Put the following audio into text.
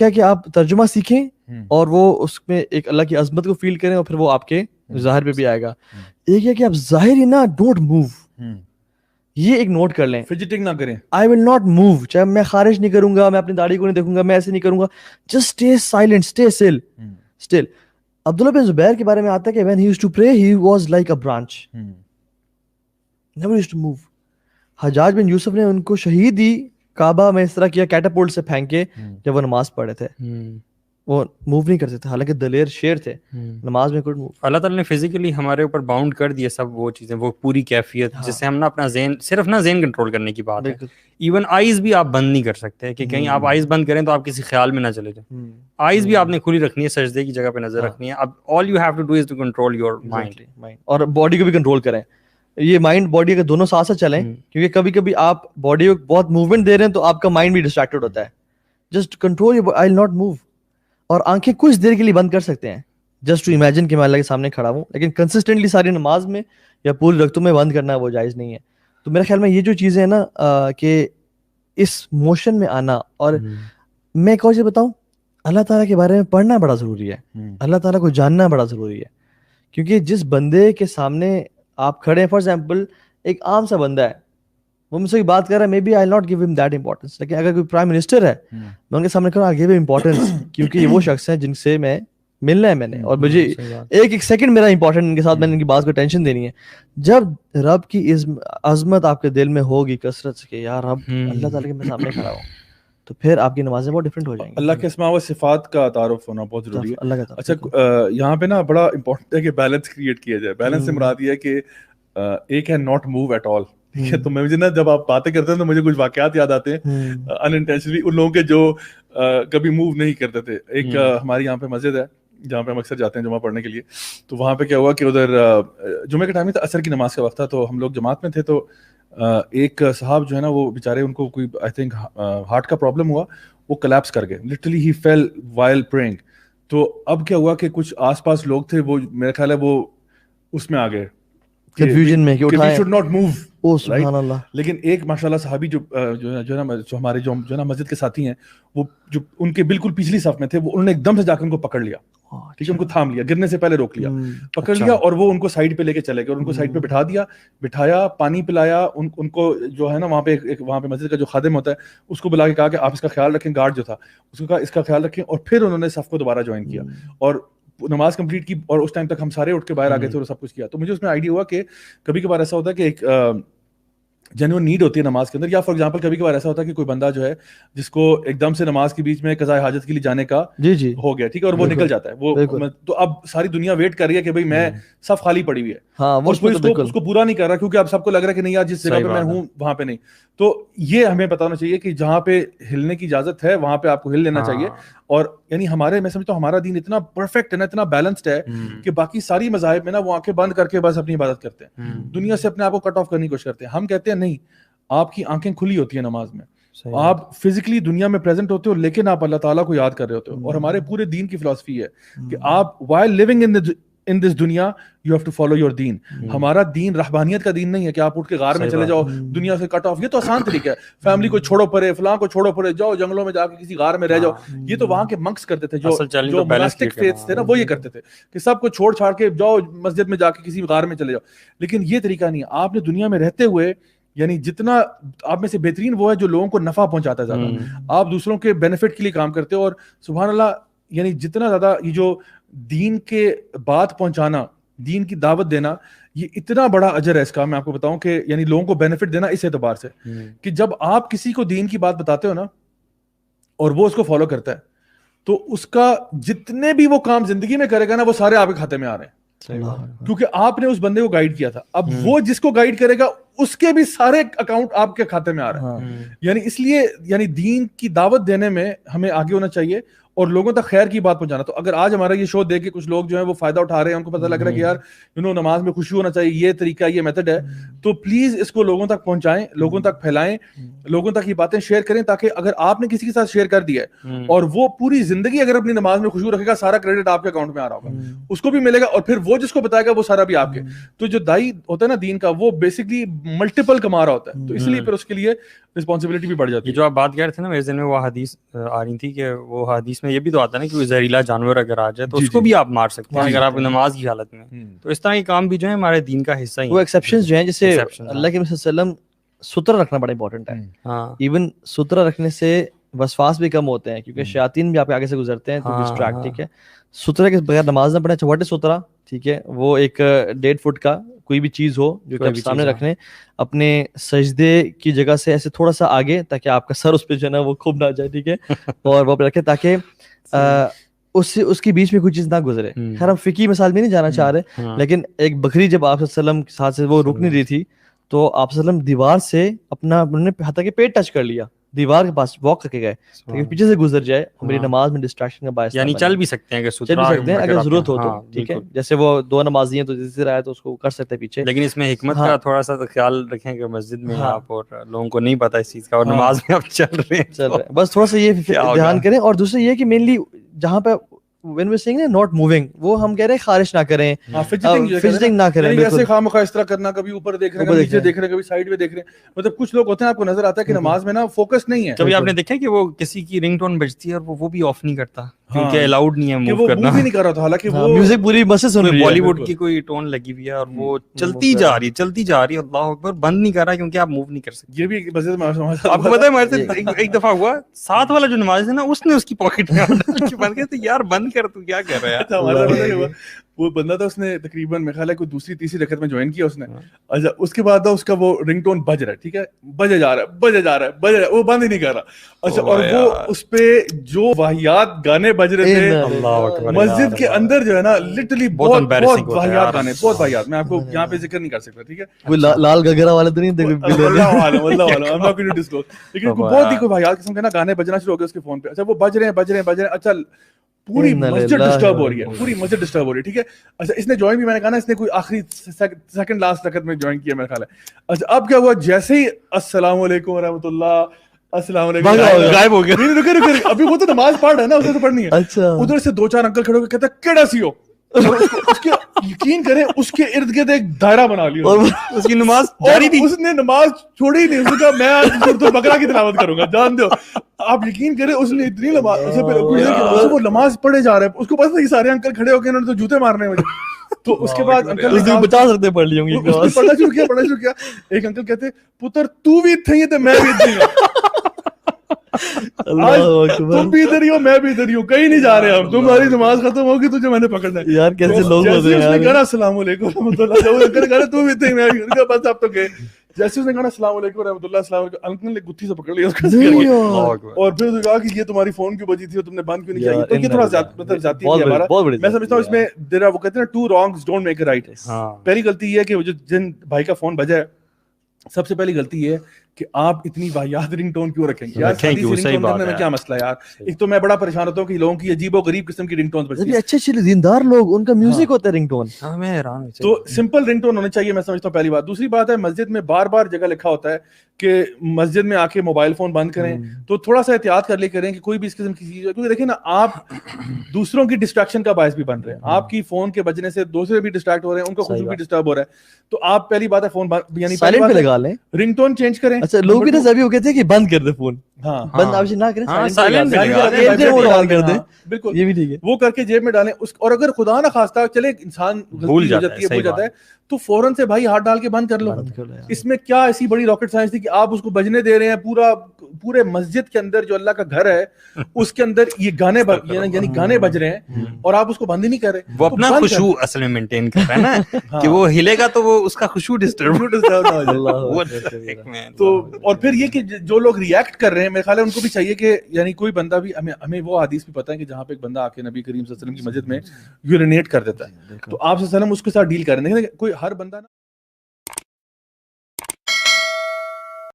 کیا کہ آپ ترجمہ سیکھیں اور وہ اس میں ایک اللہ کی عظمت کو فیل کریں اور پھر وہ آپ کے ظاہر پہ بھی آئے گا. ایک ہے کہ آپ ظاہر ہی نا ڈونٹ موو, یہ ایک نوٹ کر لیں, فجٹنگ نہ کریں. آئی ول ناٹ موو, چاہے میں خارج نہیں کروں گا, میں اپنی داڑھی کو نہیں دیکھوں گا, میں ایسے نہیں کروں گا, just stay silent, stay still. Abdullah bin Zubair کے بارے میں آتا ہے کہ when he used to pray he was like a branch, never used to move. حجاج بن یوسف نے ان کو شہید دی کعبہ میں اس طرح کیا کیٹاپولٹ سے پھینک کے جب وہ نماز پڑھے تھے, وہ موو نہیں کرتے تھے, حالانکہ دلیر شیر تھے, نماز میں کوئی موو. اللہ تعالیٰ نے فزیکلی ہمارے اوپر باؤنڈ کر دیا سب وہ چیزیں, وہ پوری کیفیت جس سے ہم نا اپنا ذہن, صرف نا ذہن کنٹرول کرنے کی بات ہے. ایون آئیز بھی آپ بند نہیں کر سکتے کہ کہیں آپ آئیز بند کریں تو آپ کسی خیال میں نہ چلے جائیں. آئیز بھی آپ نے کھلی رکھنی ہے, سجدے کی جگہ پہ نظر رکھنی ہے. اب all you have to do is to control your mind, اور باڈی کو بھی کنٹرول کریں. یہ مائنڈ باڈی اگر دونوں ساتھ ساتھ چلیں, کیونکہ کبھی کبھی آپ باڈی کو بہت موومنٹ دے رہے ہیں تو آپ کا مائنڈ بھی ڈسٹریکٹڈ ہوتا ہے. Just control I will not move. اور آنکھیں کچھ دیر کے لیے بند کر سکتے ہیں جسٹ ٹو امیجن کہ میں اللہ کے سامنے کھڑا ہوں, لیکن کنسسٹنٹلی ساری نماز میں یا پوری رکعتوں میں بند کرنا وہ جائز نہیں ہے. تو میرے خیال میں یہ جو چیزیں ہیں نا کہ اس موشن میں آنا, اور میں ایک اور چیز بتاؤں, اللہ تعالیٰ کے بارے میں پڑھنا بڑا ضروری ہے, اللہ تعالیٰ کو جاننا بڑا ضروری ہے. کیونکہ جس بندے کے سامنے آپ کھڑے ہیں, فار ایگزامپل ایک عام سا بندہ ہے, وہ مجھ سے بات کر رہا ہے, maybe I not give him that importance, لیکن اگر کوئی پرائم منسٹر ہے میں ان کے سامنے کھڑا, آئی گیو ہم امپورٹنس, کیونکہ یہ وہ شخص ہیں جن سے میں ملنا ہے میں نے, اور مجھے ایک سیکنڈ میرا امپورٹنٹ ان کے ساتھ, میں نے ان کی بات کو ٹینشن دینی ہے. جب رب کی عظمت آپ کے دل میں ہوگی کثرت سے کہ یار رب اللہ تعالیٰ کے سامنے کھڑا ہوں, تو پھر آپ کی نمازیں بہت ڈفرینٹ ہو جائیں گی. اللہ کے اسماء و صفات کا تعارف ہونا بہت ضروری ہے. اللہ کا اچھا یہاں پہ نا بڑا امپورٹنٹ ہے کہ بیلنس کریٹ کیا جائے. بیلنس سے مراد یہ ہے کہ ایک ہے ناٹ موو ایٹ آل, ٹھیک ہے. تو مجھے نا جب آپ باتیں کرتے ہیں تو مجھے کچھ واقعات یاد آتے ہیں ان انٹینشنلی ان لوگوں کے جو کبھی موو نہیں کرتے تھے. ایک ہمارے یہاں پہ مسجد ہے جہاں پہ ہم اکثر جاتے ہیں جمعہ پڑھنے کے لیے. تو وہاں پہ کیا ہوا کہ ادھر جمعہ کا ٹائم تھا, عصر کی نماز کا وقت تھا, تو ہم لوگ جماعت میں تھے. تو ایک صاحب جو ہے نا وہ بیچارے, ان کو کوئی آئی تھنک ہارٹ کا پرابلم ہوا, وہ کلیپس کر گئے, لٹرلی ہی فیل وائل پریئنگ. تو اب کیا ہوا کہ کچھ آس پاس لوگ تھے, وہ میرا خیال ہے وہ اس میں آ گئے کنفیوژن میں کہ we should not move. او سبحان اللہ. لیکن ایک ماشاءاللہ صحابی جو ہے نا ہمارے جو ہے نا مسجد کے ساتھی ہیں, وہ جو ان کے بالکل پچھلی صف میں تھے, وہ انہوں نے ایک دم سے جا کے ان کو پکڑ لیا, ٹھیک ہے, ان کو تھام لیا, گرنے سے پہلے روک لیا, پکڑ لیا, اور وہ ان کو سائڈ پہ لے کے چلے گئے, اور ان کو سائڈ پہ بٹھا دیا, بٹھایا, پانی پلایا ان کو. جو ہے نا وہاں پہ مسجد کا جو خادم ہوتا ہے اس کو بلا کے کہا کہ آپ اس کا خیال رکھیں, گارڈ جو تھا اس کو کہا اس کا خیال رکھیں, اور پھر انہوں نے صف کو دوبارہ جوائن کیا اور نماز کمپلیٹ کی. اور اس ٹائم تک ہم سارے اٹھ کے باہر آ گئے تھے اور سب کچھ کیا. تو مجھے اس میں آئیڈیا ہوا کہ کبھی کبھار ایسا ہوتا ہے کہ ایک جینوئن نیڈ ہوتی ہے نماز کے اندر, یا فار ایگزامپل کبھی کبھار ایسا ہوتا ہے کہ کوئی بندہ جو ہے جس کو ایک دم سے نماز کے بیچ میں قضاء حاجت کے لیے جانے کا ہو گیا, ٹھیک ہے, اور وہ نکل جاتا ہے, وہ تو اب ساری دنیا ویٹ کر رہی ہے کہ بھائی میں صف خالی پڑی ہوئی ہے, اس کو پورا نہیں کر رہا کیونکہ اب سب کو لگ رہا ہے کہ نہیں یار جس جگہ پہ میں ہوں وہاں پہ نہیں. تو یہ ہمیں پتہ ہونا چاہیے کہ جہاں پہ ہلنے کی اجازت ہے وہاں پہ آپ کو ہل لینا چاہیے. اور یعنی میں سمجھتا ہوں ہمارا دین اتنا پرفیکٹ ہے نا, اتنا بیلنسڈ ہے کہ باقی ساری مذاہب میں نا وہ آنکھیں بند کر کے بس اپنی عبادت کرتے ہیں, دنیا سے اپنے آپ کو کٹ آف کرنے کی کوشش کرتے ہیں. ہم کہتے ہیں نہیں, آپ کی آنکھیں کھلی ہوتی ہیں نماز میں, آپ فزیکلی دنیا میں پریزنٹ ہوتے ہو لیکن آپ اللہ تعالیٰ کو یاد کر رہے ہوتے ہو. اور ہمارے پورے دین کی فلسفی ہے کہ آپ while living in this دنیا you have to follow your دین. ہمارا دین رہبانیت کا دین نہیں ہے کہ آپ اٹھ کے غار میں چلے جاؤ, دنیا سے کٹ آف. یہ تو آسان طریقہ ہے, فیملی کو چھوڑو پرے, فلاں کو چھوڑو پرے, جاؤ جنگلوں میں جا کے کسی غار میں رہ جاؤ. یہ تو وہاں کے منکس کرتے تھے, جو monastic faiths تھے نا, وہ یہ کرتے تھے کہ سب کو چھوڑ چھاڑ کے جاؤ مسجد میں جا کے کسی غار میں چلے جاؤ. لیکن یہ طریقہ نہیں ہے. آپ نے دنیا میں رہتے ہوئے یعنی جتنا آپ میں سے بہترین وہ ہے جو لوگوں کو نفع پہنچاتا ہے زیادہ, آپ دوسروں کے بینیفٹ کے لیے کام کرتے ہو. اور سبحان اللہ, یعنی جتنا زیادہ یہ جو دین کے بات پہنچانا, دین کی دعوت دینا, یہ اتنا بڑا اجر ہے اس کا. میں آپ کو بتاؤں کہ یعنی لوگوں کو بینیفٹ دینا اس اعتبار سے کہ جب آپ کسی کو دین کی بات بتاتے ہو نا اور وہ اس کو فالو کرتا ہے, تو اس کا جتنے بھی وہ کام زندگی میں کرے گا نا وہ سارے آپ کے کھاتے میں آ رہے ہیں, کیونکہ آپ نے اس بندے کو گائیڈ کیا تھا. اب وہ جس کو گائیڈ کرے گا اس کے بھی سارے اکاؤنٹ آپ کے کھاتے میں آ رہے ہیں. یعنی اس لیے یعنی دین کی دعوت دینے میں ہمیں آگے ہونا چاہیے. اور لوگوں تک خیر کی بات پہنچانا. تو اگر آج ہمارا یہ شو دیکھ کے کچھ لوگ جو ہیں وہ فائدہ اٹھا رہے ہیں, ان کو پتہ لگ رہا ہے کہ یار نماز میں خوشی ہونا چاہیے, یہ طریقہ, یہ میتھڈ ہے, تو پلیز اس کو لوگوں تک پہنچائیں, لوگوں تک پھیلائیں, لوگوں تک یہ باتیں شیئر کریں, تاکہ اگر آپ نے کسی کے ساتھ شیئر کر دیا ہے اور وہ پوری زندگی اگر اپنی نماز میں خوشبو رکھے گا, سارا کریڈٹ آپ کے اکاؤنٹ میں آ رہا ہوگا, اس کو بھی ملے گا, اور پھر وہ جس کو بتائے گا وہ سارا بھی آپ کے. تو جو دائی ہوتا ہے نا دین کا, وہ بیسکلی ملٹیپل کما رہا ہوتا ہے, تو اس لیے پھر اس کے لیے رسپانسبلٹی بھی بڑھ جاتی ہے. جو آپ بات کر رہے تھے نا, میرے ذہن میں وہ حدیث آ رہی تھی کہ وہ حدیث میں یہ بھی تو آتا ہے نا کہ کوئی زہریلا جانور اگر آ جائے تو اس کو بھی آپ مار سکتے ہیں اگر آپ نماز کی حالت میں. تو اس طرح کے کام بھی جو ہے ہمارے دین کا حصہ ہی ہیں. وہ ایکسیپشنز جو ہیں, جیسے اللہ کے نبی صلی اللہ علیہ وسلم سترہ رکھنا بڑا امپورٹنٹ ہے. ایون سترہ رکھنے سے وسواس بھی کم ہوتے ہیں, کیونکہ شیاطین بھی آپ کے آگے سے گزرتے ہیں تو ڈسٹریکٹ. ٹھیک ہے, سترہ کے بغیر نماز نہ پڑھیں. اچھا, واٹ از سترہ؟ ٹھیک ہے, وہ ایک 1.5 فٹ کا کوئی بھی چیز ہو جو کہ آپ سامنے رکھ لیں, اپنے سجدے کی جگہ سے ایسے تھوڑا سا آگے, تاکہ آپ کا سر اس پہ جو ہے نا وہ کھب نہ جائے. ٹھیک ہے, اور وہ رکھے تاکہ اس کے بیچ میں کوئی چیز نہ گزرے. خیر ہم فقہی مثال میں نہیں جانا چاہ رہے, لیکن ایک بکری جب آپ صلی اللہ علیہ وسلم کے ساتھ سے وہ رک نہیں رہی تھی, تو آپ صلی اللہ علیہ وسلم دیوار سے اپنا حتیٰ کہ پیٹ ٹچ کر لیا, دیوار کے پاس واک کر کے گئے تاکہ پیچھے سے گزر جائے, میری نماز میں ڈسٹریکشن کا باعث. یعنی چل بھی سکتے ہیں اگر ضرورت ہو تو. ٹھیک ہے, جیسے وہ 2 نمازی ہیں تو جس طرح ہے تو اس کو کر سکتے ہیں پیچھے. لیکن اس میں حکمت کا تھوڑا سا خیال رکھیں کہ مسجد میں آپ اور لوگوں کو نہیں پتا اس چیز کا, اور نماز میں آپ چل رہے ہیں, بس تھوڑا سا یہ دھیان کریں. اور دوسرا یہ کہ مینلی جہاں پہ when we're saying not moving, وہ ہم کہہ رہے ہیں خارش نہ کریں, فجٹنگ نہ کریں, ایسے خواہ اس طرح کرنا, کبھی اوپر دیکھ رہے ہیں, نیچے دیکھ رہے ہیں, کبھی سائیڈ میں دیکھ رہے ہیں. مطلب کچھ لوگ ہوتے ہیں آپ کو نظر آتا ہے کہ نماز میں نا فوکس نہیں ہے. کبھی آپ نے دیکھا کہ وہ کسی کی رنگ ٹون بجتی ہے اور وہ بھی آف نہیں کرتا کیونکہ الاؤڈ نہیں ہے موو کرنا, وہ نہیں کر رہا تھا, حالانکہ وہ میوزک پوری مسجد سن رہی ہے, بالی ووڈ کی کوئی ٹون لگی ہوئی ہے اور وہ چلتی جا رہی ہے, اللہ اکبر, بند نہیں کر رہا کیونکہ آپ موو نہیں کر سکتے. یہ بھی مسجد میں آپ کو پتہ ہے ہمارے ساتھ ایک دفعہ ہوا, ساتھ والا جو نماز ہے نا اس نے اس کی پاکٹ میں بند کیا, تو یار بند کر, تو کیا کر رہا ہے. وہ بندہ تھا, اس نے تقریباً میرے خیال ہے کوئی دوسری تیسری رکعت میں جوائن کیا اس نے. اچھا, اس کے بعد اس کا وہ رنگ ٹون بج رہا ہے, ٹھیک ہے, بجے جا رہا ہے, وہ بند ہی نہیں کر رہا. اچھا, اور وہ اس پہ جو واہیات گانے بج رہے تھے مسجد کے اندر جو ہے نا, لٹرلی بہت واہیات گانے, بہت واہیات. میں آپ کو یہاں پہ ذکر نہیں کر سکتا, ٹھیک ہے, وہ لال گگرا والے تو نہیں تھے, لیکن بہت ہی کوئی واہیات قسم کے نا گانے بجنا شروع ہو گئے اس کے فون پہ. اچھا, وہ بج رہے ہیں. اچھا, پوری مسجد ڈسٹرب ہو رہی ہے, ٹھیک ہے. اچھا, اس نے جوائن بھی, میں نے کہا نا, اس نے کوئی آخری سیکنڈ لاسٹ رکعت میں جوائن کیا میرا خیال ہے. اچھا, اب کیا ہوا, جیسے ہی السلام علیکم ورحمۃ اللہ, السلام علیکم, غائب ہو گیا. رکے, ابھی وہ تو نماز پڑھ رہا ہے نا, اسے تو پڑھنی ہے. ادھر سے 2-4 انکل کھڑے ہو کے کہتے ہیں کیڑا سی ہو, اس کے یقین کریں اس کے ارد گرد ایک دائرہ بنا لیا, اس کی نماز جاری تھی, اس نے نماز چھوڑی نہیں. اس نے کہا میں آج سورۃ البقرہ کی تلاوت کروں گا, جان دو. آپ یقین کریں اس نے اتنی نماز, وہ نماز پڑھے جا رہے ہیں, اس کو پتہ نہیں سارے انکل کھڑے ہو کے انہوں نے تو جوتے مارنے مجھے. تو اس کے بعد انکل 50 رکعتیں پڑھ لی ہوں گی, پڑھنا شروع کیا. ایک انکل کہتے پتر تو بھی تھے تو میں بھی تھی, تم بھی ادھر ہی ہو میں بھی ادھر ہی ہوں, کہیں نہیں جا رہے ہم, تمہاری نماز ختم ہوگی تجھے میں نے پکڑنا ہے. یار کیسے لوگ ہوتے ہیں. اس نے کہا السلام علیکم ورحمۃ اللہ, تو بھی تھے میں بھی, بس اب تو گئے. جیسے اس نے کہا السلام علیکم ورحمۃ اللہ, السلام علیکم, انکل نے گتھی سے پکڑ لیا اس کا, اور پھر اس نے کہا کہ یہ تمہاری فون کیوں بجی تھی اور تم نے بند کیوں نہیں کیا. تو یہ تھوڑا مطلب ذاتی ہے ہمارا. میں سمجھتا ہوں اس میں وہ کہتے ہیں 2 wrongs don't make a right. پہلی غلطی یہ ہے کہ جن بھائی کا فون بجا ہے, سب سے پہلی غلطی یہ ہے کہ آپ اتنی واہیات رنگ ٹون کیوں رکھیں گے یار, رنگ ٹون کرنے میں کیا مسئلہ ہے یار. ایک تو میں بڑا پریشان ہوتا ہوں کہ لوگوں کی عجیب و غریب قسم کی رنگ ٹونز بجتی ہیں. اچھے دیندار لوگ, ان کا میوزک ہوتا ہے رنگ ٹون. میں حیران ہوں. تو سمپل رنگ ٹون ہونے چاہیے, میں سمجھتا ہوں پہلی بات. دوسری بات ہے, مسجد میں بار بار جگہ لکھا ہوتا ہے کہ مسجد میں آ کے موبائل فون بند کریں, تو تھوڑا سا احتیاط کر لے کریں کہ کوئی بھی اس قسم کی چیز, کیونکہ دیکھیں نا آپ دوسروں کی ڈسٹریکشن کا باعث بھی بن رہے ہیں. آپ کی فون کے بجنے سے دوسرے بھی ڈسٹریکٹ ہو رہے ہیں, ان کا خوشبو بھی ڈسٹرب ہو رہا ہے. تو آپ پہلی بات ہے فون یعنی سائلنٹ پہ لگا لیں, رنگ ٹون چینج کریں. اچھا, لوگ بھی تو ابھی وہ کہتے ہیں کہ بند کر دے فون, بند آپ نہ کریں, سائلنٹ کر دیں, بالکل یہ بھی ٹھیک ہے. وہ کر کے جیب میں ڈالیں. اور اگر خدا نہ خواستہ چلے انسان بھول جاتا ہے تو فوراً سے بھائی ہاتھ ڈال کے بند کر لو. اس میں کیا ایسی بڑی راکٹ سائنس تھی کہ آپ اس کو بجنے دے رہے ہیں. پورے مسجد کے اندر جو اللہ کا گھر ہے اس کے اندر یہ گانے یعنی گانے بج رہے ہیں اور آپ اس کو بند ہی نہیں کر رہے. وہ اپنا خشوع اصل میں مینٹین کر رہا ہے نا, کہ وہ ہلے گا تو وہ اس کا خشوع ڈسٹرب ہو جائے. تو اور پھر یہ کہ جو لوگ ریئیکٹ کر رہے ہیں, میرے خیال ہے ان کو بھی چاہیے کہ یعنی کوئی بندہ بھی, ہمیں وہ حدیث بھی پتہ ہے کہ جہاں پہ ایک بندہ آ کے نبی کریم صلی اللہ علیہ وسلم کی مسجد میں یورینیٹ کر دیتا ہے, تو آپ صلی اللہ علیہ وسلم اس کے ساتھ ڈیل کر رہے ہیں. کوئی ہر بندہ